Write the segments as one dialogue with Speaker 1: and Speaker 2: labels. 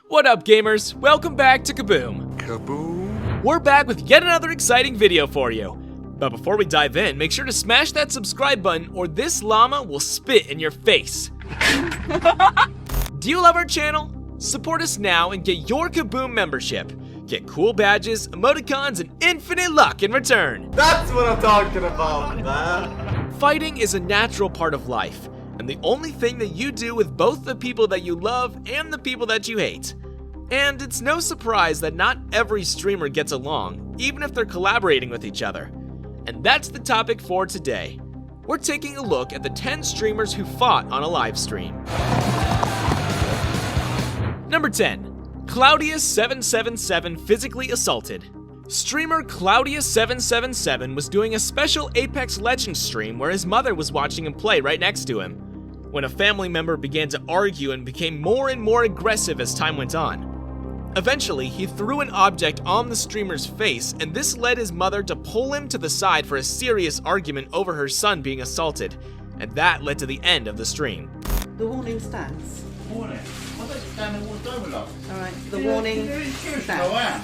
Speaker 1: What up, gamers? Welcome back to Kaboom.
Speaker 2: Kaboom?
Speaker 1: We're back with yet another exciting video for you. But before we dive in, make sure to smash that subscribe button or this llama will spit in your face. Do you love our channel? Support us now and get your Kaboom membership. Get cool badges, emoticons, and infinite luck in return.
Speaker 2: That's what I'm talking about, man.
Speaker 1: Fighting is a natural part of life, and the only thing that you do with both the people that you love and the people that you hate. And it's no surprise that not every streamer gets along, even if they're collaborating with each other. And that's the topic for today. We're taking a look at the 10 streamers who fought on a live stream. Number 10. Cloudius777 physically assaulted. Streamer Cloudius777 was doing a special Apex Legends stream where his mother was watching him play right next to him, when a family member began to argue and became more and more aggressive as time went on. Eventually, he threw an object on the streamer's face, and this led his mother to pull him to the side for a serious argument over her son being assaulted, and that led to the end of the stream.
Speaker 3: The warning stands.
Speaker 4: Warning. I don't stand and walk over, love.
Speaker 3: Alright, the warning stands.
Speaker 4: I am.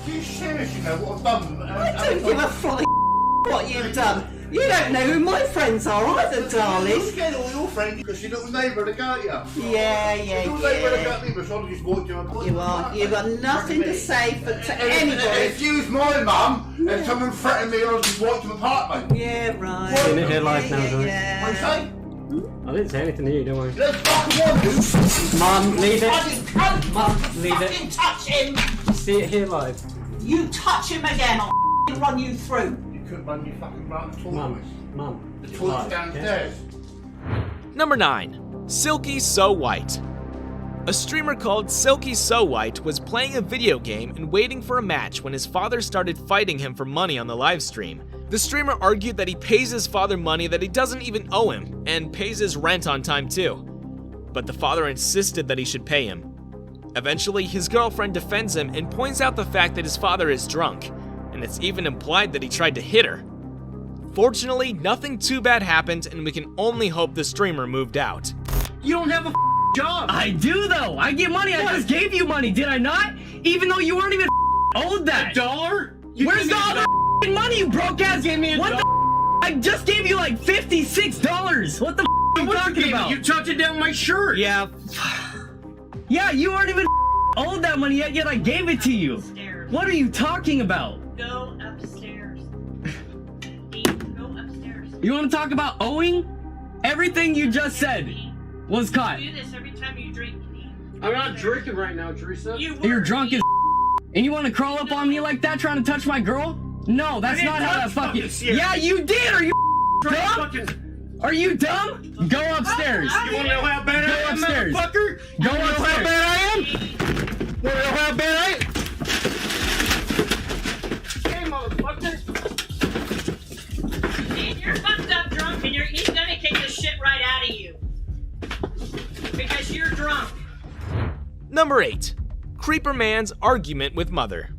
Speaker 4: Do you seriously know what I've done?
Speaker 3: I don't give a flying what you've done. You don't know who my friends are either, darling.
Speaker 4: You're scared of all your friends because your little neighbour had got you.
Speaker 3: Yeah.
Speaker 4: Your neighbour had got me, but so I just walked you on.
Speaker 3: You are. You've got nothing to say to anybody.
Speaker 4: If you was my mum and someone threatened me, I'd just walk to the apartment.
Speaker 3: Yeah, right.
Speaker 5: In here live now, guys.
Speaker 3: Yeah.
Speaker 4: What do you say?
Speaker 5: I didn't say anything to you, don't worry.
Speaker 4: Let's fucking want you.
Speaker 5: Mum, leave it.
Speaker 3: Mum,
Speaker 5: Leave it.
Speaker 3: fucking touch him.
Speaker 5: See it here live.
Speaker 3: You touch him again, I'll run you through.
Speaker 4: You couldn't run your fucking round the toilet.
Speaker 5: Mum.
Speaker 4: The toilet's downstairs.
Speaker 1: Number 9. SilkySo White. A streamer called SilkySo White was playing a video game and waiting for a match when his father started fighting him for money on the live stream. The streamer argued that he pays his father money that he doesn't even owe him, and pays his rent on time too. But the father insisted that he should pay him. Eventually, his girlfriend defends him and points out the fact that his father is drunk, and it's even implied that he tried to hit her. Fortunately, nothing too bad happened, and we can only hope the streamer moved out.
Speaker 6: You don't have a job.
Speaker 5: I do though. I get money.
Speaker 6: What?
Speaker 5: I just gave you money, did I not? Even though you weren't even owed that.
Speaker 6: $1?
Speaker 5: Where's the other money, you broke ass?
Speaker 6: Give me a
Speaker 5: what the I just gave you like $56. What the are you talking about?
Speaker 6: You tucked it down my shirt.
Speaker 5: Yeah. Yeah, you weren't even owed that money yet I gave it to you.
Speaker 7: Upstairs.
Speaker 5: What are you talking about?
Speaker 7: Go upstairs. Go upstairs.
Speaker 5: You want to talk about owing? Everything you just said was caught.
Speaker 7: You do this every time you drink.
Speaker 6: I'm not drinking right now, Teresa.
Speaker 5: You're drunk as and you want to crawl up on me like that trying to touch my girl? No, that's not how that fucking... Yeah, you did! Are you dumb? Are you dumb? Go upstairs.
Speaker 6: You wanna know how bad I am,
Speaker 5: upstairs.
Speaker 6: motherfucker?
Speaker 5: Go
Speaker 6: You wanna know how
Speaker 5: upstairs.
Speaker 6: bad I am? Wanna know how bad I am? Hey, motherfucker.
Speaker 7: You're fucked up drunk and he's gonna kick the shit right out of you. Because you're drunk.
Speaker 1: Number 8. Creeperman's argument with mother.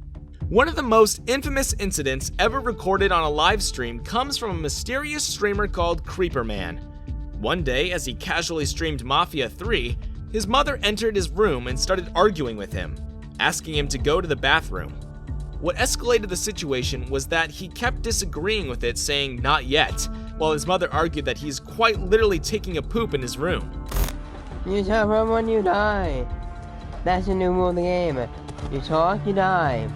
Speaker 1: One of the most infamous incidents ever recorded on a live stream comes from a mysterious streamer called Creeperman. One day, as he casually streamed Mafia 3, his mother entered his room and started arguing with him, asking him to go to the bathroom. What escalated the situation was that he kept disagreeing with it, saying not yet, while his mother argued that he's quite literally taking a poop in his room.
Speaker 8: You talk from when you die. That's the new rule of the game. You talk, you die.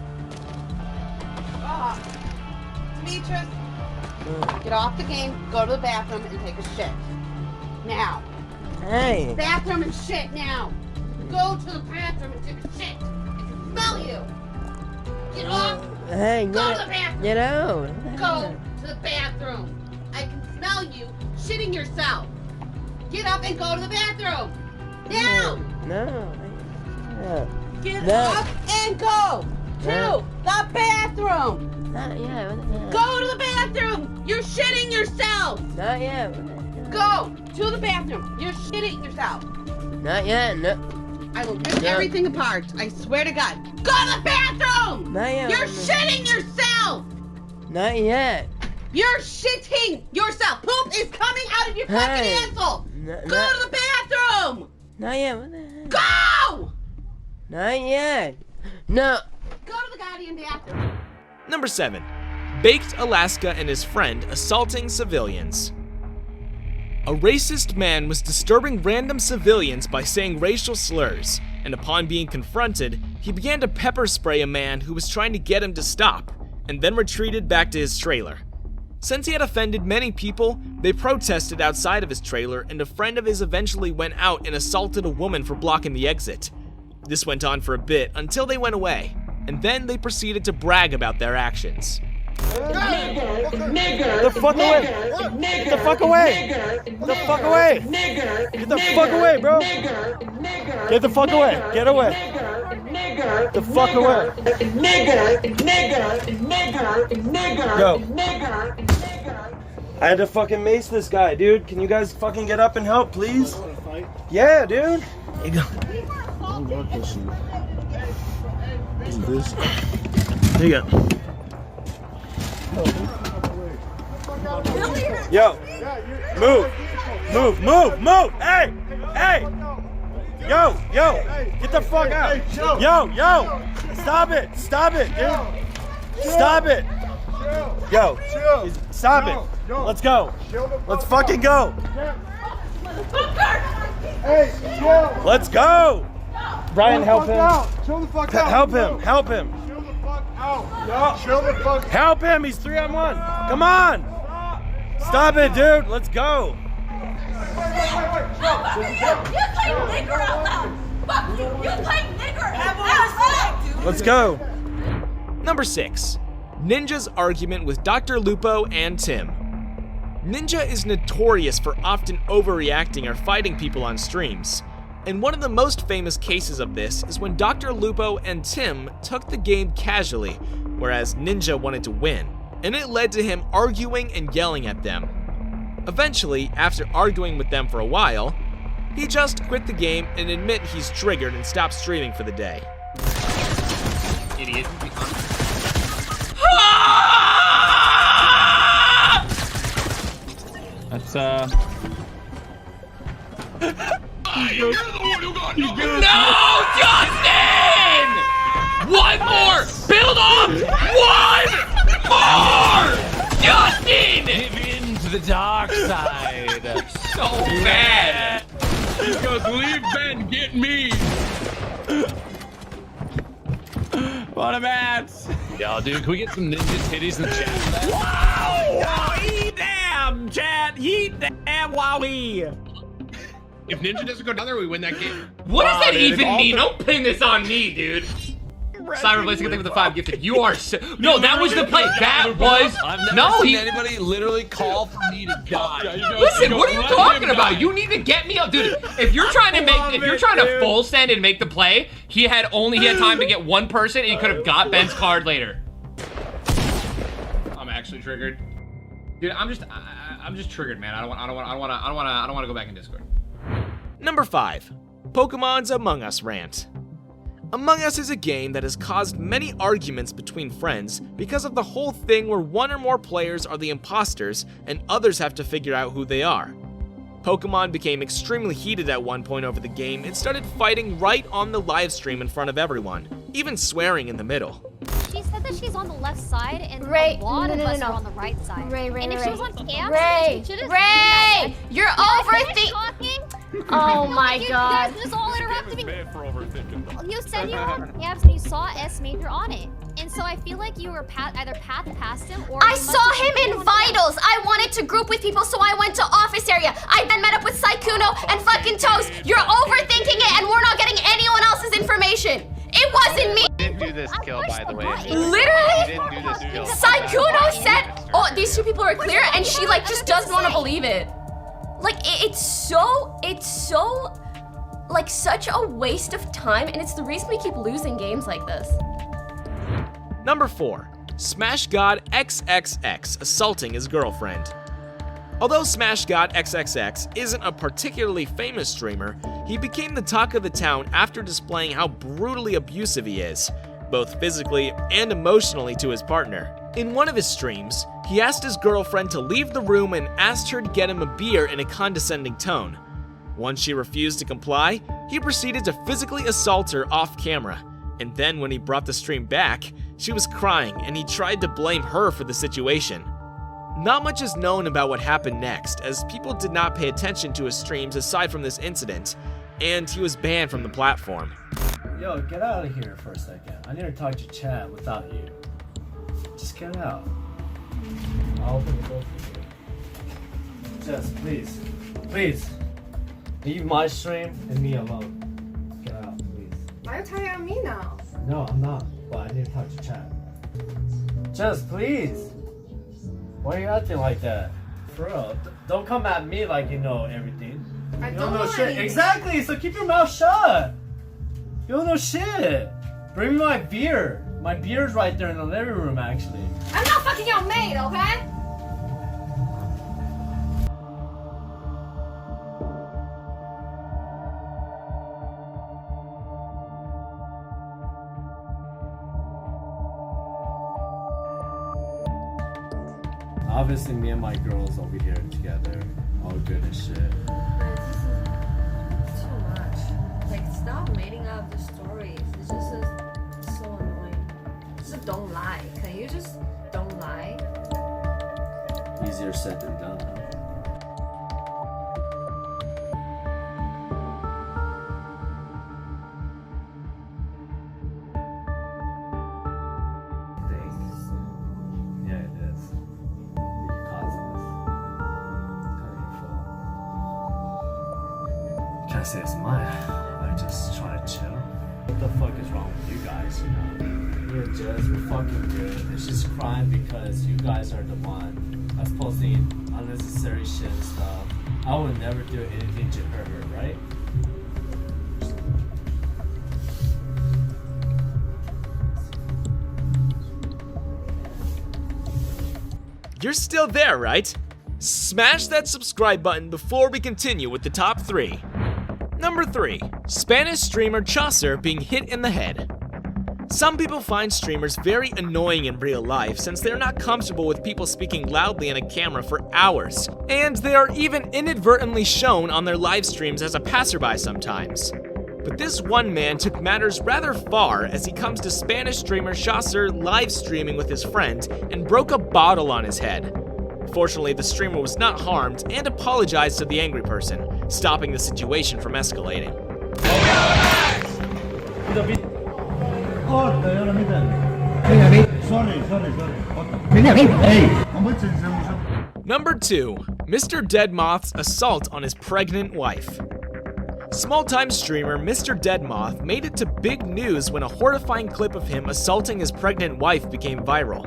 Speaker 9: Demetrius, get off the game, go to the bathroom, and take a shit. Now.
Speaker 8: Hey!
Speaker 9: Bathroom and shit now. Go to the bathroom and take a shit. I can smell you. Get off.
Speaker 8: Hey,
Speaker 9: Go to the bathroom.
Speaker 8: Get out!
Speaker 9: Go to the bathroom. I can smell you shitting yourself. Get up and go to the bathroom. Now.
Speaker 8: No.
Speaker 9: Get
Speaker 8: No.
Speaker 9: up and go to
Speaker 8: No.
Speaker 9: the bathroom.
Speaker 8: Not yet.
Speaker 9: Go to the bathroom. You're shitting yourself.
Speaker 8: Not yet.
Speaker 9: Go to the bathroom. You're shitting yourself.
Speaker 8: Not yet. No.
Speaker 9: I will rip
Speaker 8: No.
Speaker 9: everything apart. I swear to God. Go to the bathroom.
Speaker 8: Not yet.
Speaker 9: You're shitting yourself.
Speaker 8: Not yet.
Speaker 9: You're shitting yourself. Poop is coming out of your fucking
Speaker 8: Hey.
Speaker 9: asshole.
Speaker 8: No,
Speaker 9: Go to the bathroom.
Speaker 8: Not yet. What the heck?
Speaker 9: Go.
Speaker 8: Not yet. No.
Speaker 9: Go to the goddamn bathroom.
Speaker 1: Number 7. Baked Alaska and his friend assaulting civilians. A racist man was disturbing random civilians by saying racial slurs, and upon being confronted, he began to pepper spray a man who was trying to get him to stop, and then retreated back to his trailer. Since he had offended many people, they protested outside of his trailer, and a friend of his eventually went out and assaulted a woman for blocking the exit. This went on for a bit until they went away, and then they proceeded to brag about their actions.
Speaker 10: Get the fuck away! Get the fuck away! Get the fuck away! Get the fuck away, bro! Get the fuck away! Get away! Get the fuck away! Go! I had to fucking mace this guy, dude. Can you guys fucking get up and help, please? Yeah, dude. Here you go. Here you go. Yo, move, hey, yo, get the fuck out, yo, stop it, dude, stop it, yo, stop it, let's go, let's fucking go, let's go, Brian, help him, help him. Help him, he's 3-on-1. Come on. Stop it, dude. Let's go. Let's go.
Speaker 1: Number 6. Ninja's argument with DrLupo and Tim. Ninja is notorious for often overreacting or fighting people on streams. And one of the most famous cases of this is when DrLupo and Tim took the game casually, whereas Ninja wanted to win, and it led to him arguing and yelling at them. Eventually, after arguing with them for a while, he just quit the game and admit he's triggered and stopped streaming for the day.
Speaker 6: Idiot.
Speaker 5: That's
Speaker 6: You're the one who got No, Justin! One more! Build up! One more! Justin!
Speaker 11: Give in to the dark side.
Speaker 6: So bad!
Speaker 11: He goes, leave Ben, get me!
Speaker 5: what a mess!
Speaker 11: Yo, dude, can we get some ninja titties in the chat?
Speaker 5: Wow! Eat them, chat! Eat them, wowie!
Speaker 6: If Ninja doesn't go down there, we win that game. What does that even mean? Don't pin this on me, dude. Cyber Blaze, good thing with the 5 gifted. You are so no, that was the play. That was no.
Speaker 11: Anybody literally call for me to die.
Speaker 6: Listen, what are you talking about? You need to get me up, dude. If you're trying to full send and make the play, he had time to get one person, and he could have got Ben's card later. I'm actually triggered, dude. I'm just triggered, man. I don't want to go back in Discord.
Speaker 1: Number 5. Pokimane's Among Us rant. Among Us is a game that has caused many arguments between friends because of the whole thing where one or more players are the imposters and others have to figure out who they are. Pokimane became extremely heated at one point over the game and started fighting right on the live stream in front of everyone, even swearing in the middle.
Speaker 12: She said that she's on the left side and
Speaker 9: Ray,
Speaker 12: a lot of us
Speaker 9: no.
Speaker 12: are on the right side.
Speaker 9: Ray,
Speaker 12: and if she was on cam,
Speaker 9: Ray,
Speaker 12: she should've
Speaker 9: Ray, you're overthinking. Oh my
Speaker 12: You
Speaker 9: god.
Speaker 12: guys just all interrupted me. You said you were on cams and you saw S Major on it. And so I feel like you were either past him or
Speaker 9: I saw him in Vitals. I wanted to group with people, so I went to office area. I then met up with Sykkuno and fucking Toast. You're overthinking it, and we're not getting anyone else's information. It wasn't me.
Speaker 13: Didn't do this kill, by the way.
Speaker 9: Literally,
Speaker 13: Didn't do this kill.
Speaker 9: Sykkuno said, "Oh, these two people are clear," and she like just doesn't want to believe it. Like it's so like such a waste of time, and it's the reason we keep losing games like this.
Speaker 1: Number 4. SmashGodxXx assaulting his girlfriend. Although SmashGodxXx isn't a particularly famous streamer, he became the talk of the town after displaying how brutally abusive he is, both physically and emotionally to his partner. In one of his streams, he asked his girlfriend to leave the room and asked her to get him a beer in a condescending tone. Once she refused to comply, he proceeded to physically assault her off camera. And then when he brought the stream back, she was crying and he tried to blame her for the situation. Not much is known about what happened next, as people did not pay attention to his streams aside from this incident, and he was banned from the platform.
Speaker 10: Yo, get out of here for a second. I need to talk to chat without you. Just get out. I'll open the door for you. Just please. Please. Leave my stream and me alone. Get out, please.
Speaker 14: Why are you telling on me now?
Speaker 10: No, I'm not. But I need to talk to chat. Just please. Why are you acting like that? For real. Don't come at me like you know everything.
Speaker 14: I
Speaker 10: You
Speaker 14: don't
Speaker 10: know
Speaker 14: know
Speaker 10: shit.
Speaker 14: anything.
Speaker 10: Exactly, so keep your mouth shut. You don't know shit. Bring me my beer. My beer's right there in the living room, actually.
Speaker 14: I'm not fucking your maid, okay?
Speaker 10: Obviously, me and my girls over here together, all good as shit.
Speaker 14: This is too much. Like, stop making up the stories. It's just so annoying. Just don't lie. Can you just don't lie?
Speaker 10: Easier said than done, huh? Yeah, it is. You caused this. It's kind of your fault. You can't say it's mine. I just try to chill. What the fuck is wrong with you guys, you know? Me and Jez, we're fucking good. It's just crying because you guys are the one that's posting unnecessary shit and stuff. I would never do anything to hurt her, right?
Speaker 1: You're still there, right? Smash that subscribe button before we continue with the top 3. Number 3. Spanish streamer Chauucer being hit in the head. Some people find streamers very annoying in real life since they're not comfortable with people speaking loudly in a camera for hours, and they are even inadvertently shown on their live streams as a passerby sometimes. But this one man took matters rather far as he comes to Spanish streamer Chauucer live streaming with his friend and broke a bottle on his head. Fortunately, the streamer was not harmed and apologized to the angry person, stopping the situation from escalating. Number 2. Mrdeadmoth's assault on his pregnant wife. Small-time streamer Mrdeadmoth made it to big news when a horrifying clip of him assaulting his pregnant wife became viral.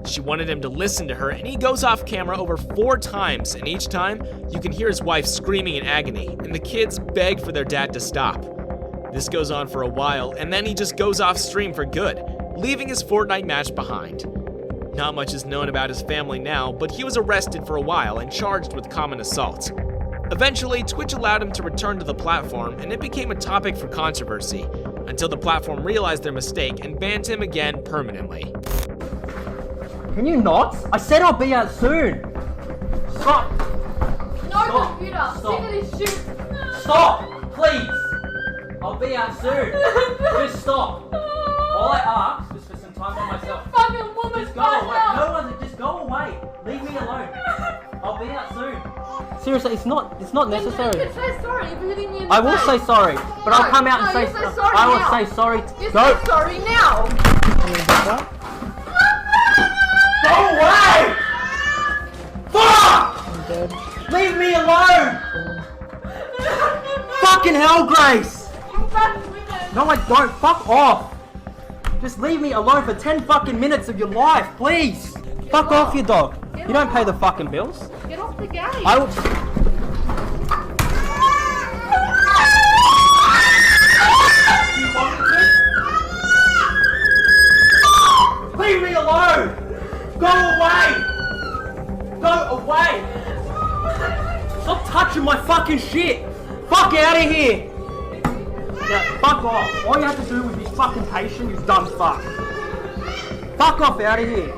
Speaker 1: She wanted him to listen to her, and he goes off camera over 4 times, and each time, you can hear his wife screaming in agony, and the kids beg for their dad to stop. This goes on for a while, and then he just goes off stream for good, leaving his Fortnite match behind. Not much is known about his family now, but he was arrested for a while and charged with common assault. Eventually, Twitch allowed him to return to the platform, and it became a topic for controversy, until the platform realized their mistake and banned him again permanently.
Speaker 15: Can you not? I said I'll be out soon. Stop.
Speaker 9: No computer.
Speaker 15: Stop.
Speaker 9: Shoot.
Speaker 15: Stop, please. I'll be out soon. Just stop. All I asked was for some time by myself.
Speaker 9: Fucking woman.
Speaker 15: Just go away. No one. Just go away. Leave me alone. I'll be out soon. Seriously, it's not necessary.
Speaker 9: You can say sorry for hitting me in the
Speaker 15: I will
Speaker 9: face.
Speaker 15: say sorry, but I'll come out and say.
Speaker 9: You say sorry
Speaker 15: I will
Speaker 9: now.
Speaker 15: say sorry.
Speaker 9: You
Speaker 15: Go.
Speaker 9: say sorry now.
Speaker 15: Go away! Fuck! Leave me alone! Fucking hell, Grace! No, I don't. Fuck off! Just leave me alone for 10 fucking minutes of your life, please! Fuck off, you dog. You don't pay the fucking bills.
Speaker 14: Get off the game.
Speaker 15: I will... Leave me alone! Go away! Go away! Stop touching my fucking shit! Fuck out of here! Now, fuck off. All you have to do with this fucking patient is dumb fuck. Fuck off out of here.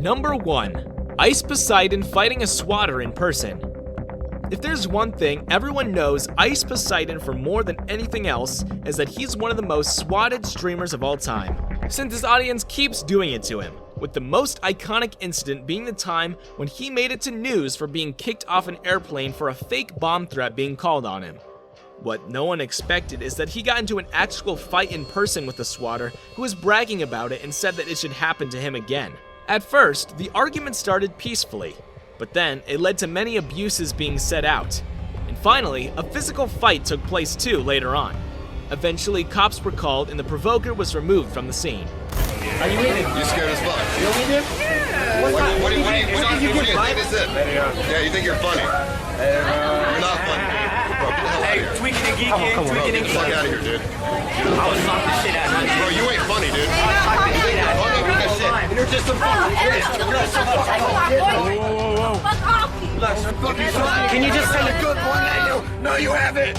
Speaker 1: Number 1. IcePoseiden fighting a Swatter in person. If there's one thing everyone knows IcePoseiden for more than anything else, is that he's one of the most swatted streamers of all time, since his audience keeps doing it to him, with the most iconic incident being the time when he made it to news for being kicked off an airplane for a fake bomb threat being called on him. What no one expected is that he got into an actual fight in person with the Swatter, who was bragging about it and said that it should happen to him again. At first, the argument started peacefully, but then it led to many abuses being set out. And finally, a physical fight took place too later on. Eventually, cops were called and the provoker was removed from the scene.
Speaker 16: Are you with him? You scared as fuck. You with him? Yeah. What do you think this is? Yeah, you think you're funny. You're not funny. Bro, get the hell out of here.
Speaker 15: Tweaking and geeking,
Speaker 16: Bro, get the fuck out of here, dude.
Speaker 15: I would slap the shit out of you.
Speaker 16: Bro, you ain't funny, dude.
Speaker 15: You think you're funny?
Speaker 16: You're just some fucking kid.
Speaker 15: Can you just tell
Speaker 16: a good one at you? No, you haven't.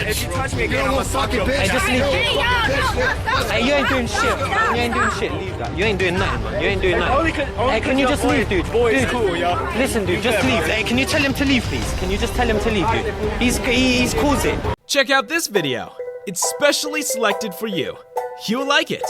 Speaker 15: If you touch me again, I'm
Speaker 16: a fucking bitch.
Speaker 15: Hey, just leave.
Speaker 8: Hey, you ain't doing shit. You ain't doing shit. Leave that. You ain't doing nothing, man. You ain't doing nothing. Hey, can you just leave, dude? Dude,
Speaker 15: cool, yo.
Speaker 8: Listen, dude, just leave. Hey, can you tell him to leave, please? Can you just tell him to leave, dude? He's caused it.
Speaker 1: Check out this video. It's specially selected for you. You'll like it.